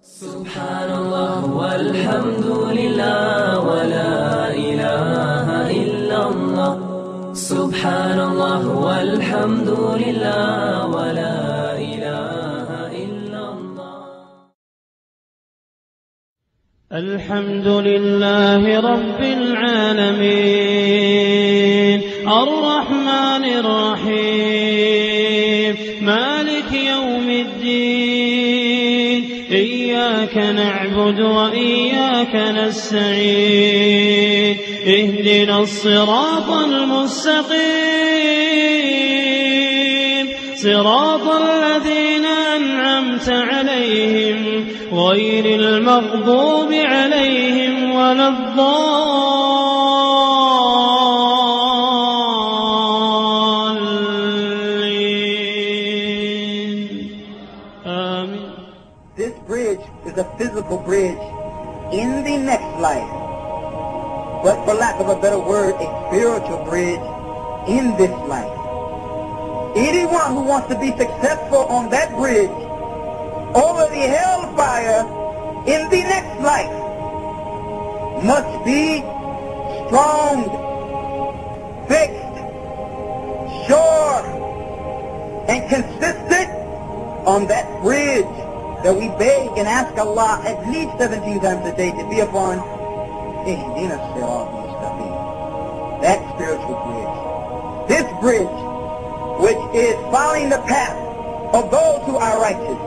Subhanallah walhamdulillah wa la ilaha illallah. Subhanallah walhamdulillah wa la ilaha illallah. Alhamdulillahi rabbil alamin, ar-rahmanir rahim, malik yawmiddin, iyyaka na'budu wa iyyaka nasta'in, ihdinas siratal mustaqim, siratal ladzina an'amta 'alayhim غير المغضوب عليهم ولا الضالين. آمين. This bridge is a physical bridge in the next life, but for lack of a better word, a spiritual bridge in this life. Anyone who wants to be successful on that bridge over the hellfire in the next life must be strong, fixed, sure, and consistent on that bridge that we beg and ask Allah at least 17 times a day to be upon. That spiritual bridge. This bridge, which is following the path of those who are righteous.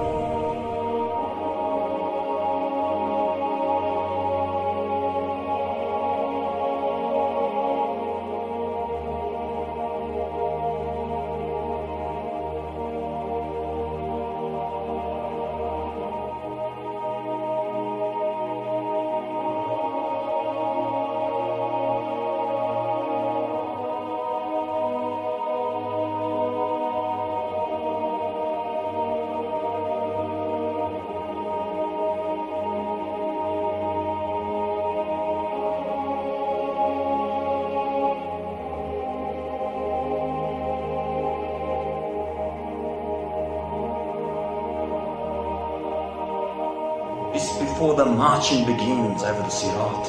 It's before the marching begins over the Sirat.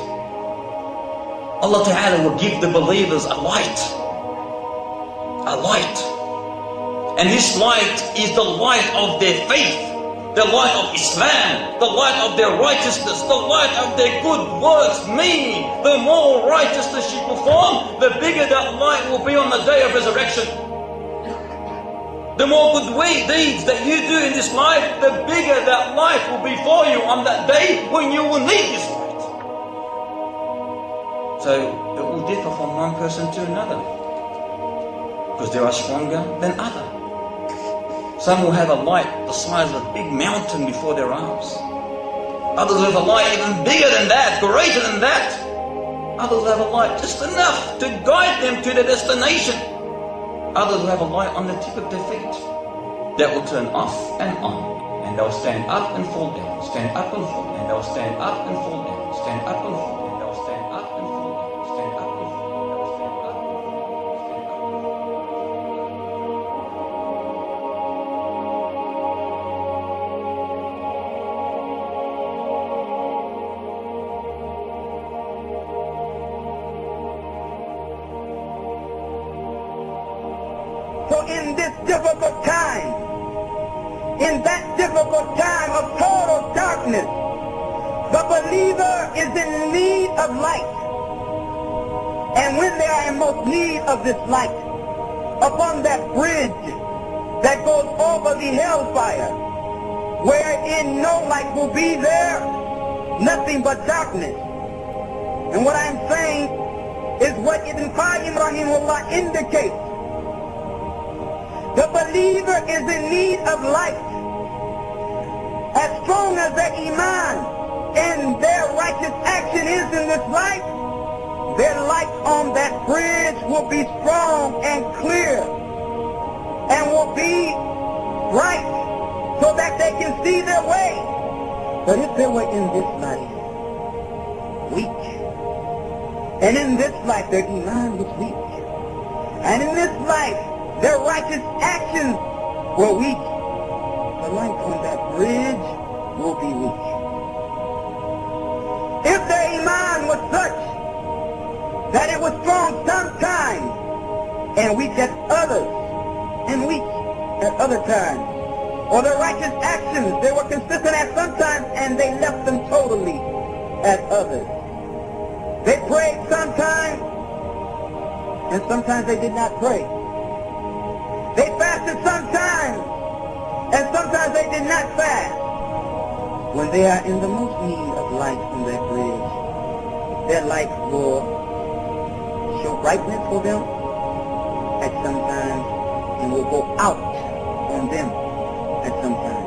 Allah Ta'ala will give the believers a light. A light. And this light is the light of their faith, the light of Islam, the light of their righteousness, the light of their good works. Meaning, the more righteousness you perform, the bigger that light will be on the day of resurrection. The more good deeds that you do in this life, the bigger that life will be for you on that day when you will need this light. So it will differ from one person to another, because there are stronger than others. Some will have a light the size of a big mountain before their arms. Others have a light even bigger than that, greater than that. Others have a light just enough to guide them to their destination. Others will have a light on the tip of their feet that will turn off and on, and they'll stand up and fall down, stand up and fall, and they'll stand up and fall down, stand up and fall, and they'll stand up and fall down, stand up and fall, and they'll stand up and fall, stand up and fall. So in this difficult time, in that difficult time of total darkness, the believer is in need of light. And when they are in most need of this light, upon that bridge that goes over the hellfire, wherein no light will be there, nothing but darkness. And what I'm saying is what Ibn Qayyim rahimahullah indicates. The believer is in need of light. As strong as their iman and their righteous action is in this life, their light on that bridge will be strong and clear and will be bright so that they can see their way. But if they were in this life weak, and in this life their iman was weak, and in this life their righteous actions were weak, the light on that bridge will be weak. iman was such that it was strong sometimes and weak at others, and weak at other times. Or their righteous actions, they were consistent at some times and they left them totally at others. They prayed sometimes and sometimes they did not pray. They fasted sometimes and sometimes they did not fast. When they are in the most need of light from that bridge, their light will show brightness for them at some times and will go out on them at some time.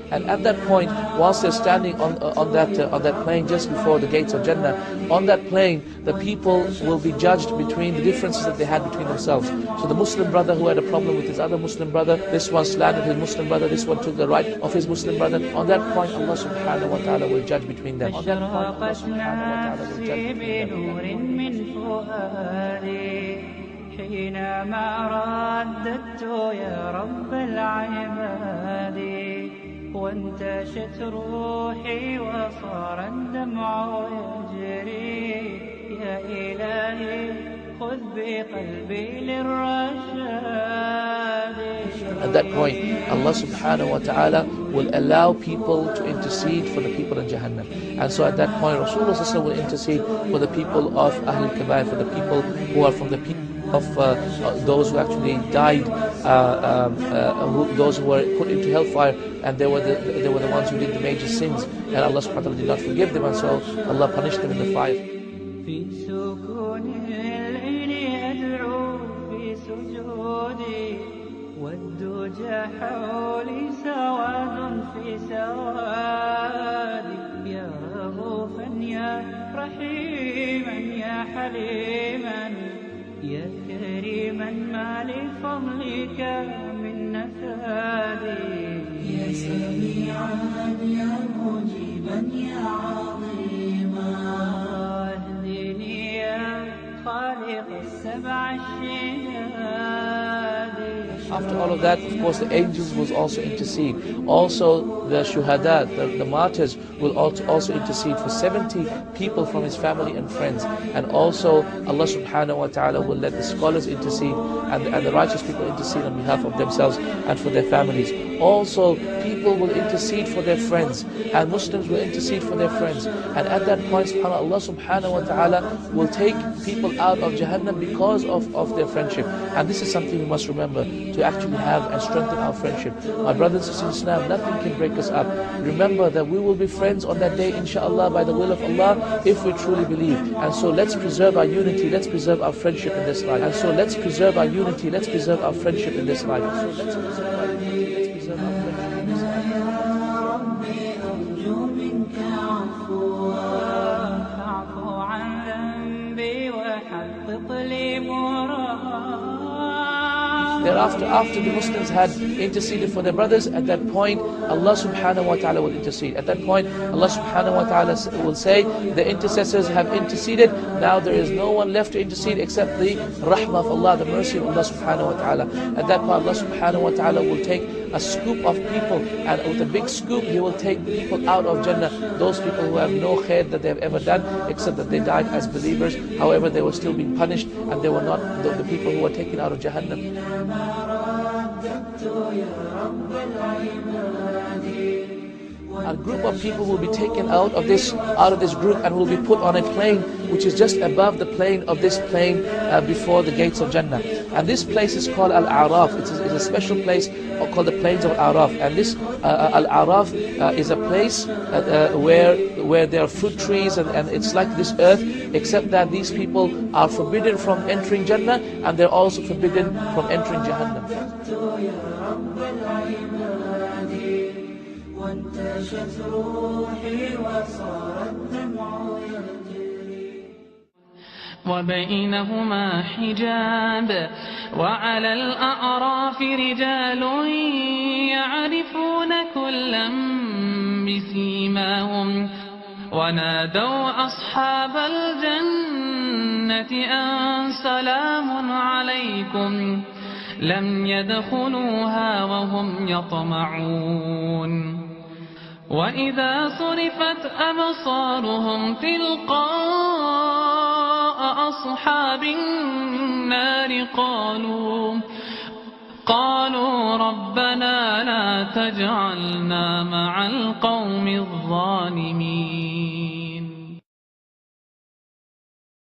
And at that point, whilst they're standing on that plain just before the gates of Jannah, on that plain, the people will be judged between the differences that they had between themselves. So the Muslim brother who had a problem with his other Muslim brother, this one slandered his Muslim brother, this one took the right of his Muslim brother. On that point, Allah subhanahu wa ta'ala will judge between them. On that point, Allah subhanahu wa ta'ala will judge between them. حينما رددت يا رب العباد وانتشت روحي وصار الدمع يجري يا إلهي خذ بقلبي للرشاد. At that point, Allah subhanahu wa ta'ala will allow people to intercede for the people in Jahannam. And so at that point, Rasulullah will intercede for the people of Ahlul Kabair, for the people who are from the people of those who actually died, those who were put into hellfire, and they were the ones who did the major sins, and Allah subhanahu wa ta'ala did not forgive them, and so Allah punished them in the fire. والدجى حولي سواد في سوادي يا رؤوفا يا رحيما يا حليما يا كريما ما لفضلك من نفادي يا سميعا يا مجيبا يا عظيما اهدني يا خالق السبع الشداد. After all of that, of course, the angels will also intercede. Also, the shuhada, the martyrs, will also intercede for 70 people from his family and friends. And also, Allah subhanahu wa ta'ala will let the scholars intercede and the righteous people intercede on behalf of themselves and for their families. Also, people will intercede for their friends, and Muslims will intercede for their friends. And at that point, Allah subhanahu wa ta'ala will take people out of Jahannam because of their friendship. And this is something we must remember, to actually have and strengthen our friendship. My brothers and sisters in Islam, nothing can break us up. Remember that we will be friends on that day, inshallah, by the will of Allah, if we truly believe. And so let's preserve our unity, let's preserve our friendship in this life. And so let's preserve our unity, let's preserve our friendship in this life. So let's preserve our unity, let's preserve our friendship in this life. Thereafter, after the Muslims had interceded for their brothers, at that point, Allah subhanahu wa ta'ala will intercede. At that point, Allah subhanahu wa ta'ala will say, the intercessors have interceded, now there is no one left to intercede except the rahmah of Allah, the mercy of Allah subhanahu wa ta'ala. At that point, Allah subhanahu wa ta'ala will take a scoop of people, and with a big scoop, He will take people out of Jannah, those people who have no khair that they have ever done, except that they died as believers. However, they were still being punished, and they were not the people who were taken out of Jahannam. A group of people will be taken out of this group and will be put on a plain which is just above the plain of this plain before the gates of Jannah. And this place is called Al-A'raf. It's a special place called the plains of Araf. And this Al-A'raf is a place where there are fruit trees, and it's like this earth, except that these people are forbidden from entering Jannah, and they're also forbidden from entering Jahannam. وبينهما حجاب وعلى الأعراف رجال يعرفون كلا بسيماهم ونادوا أصحاب الجنة الجنة أن سلام عليكم لم يدخلوها وهم يطمعون وإذا صرفت أبصارهم تلقاء أصحاب النار قالوا ربنا لا تجعلنا مع القوم الظالمين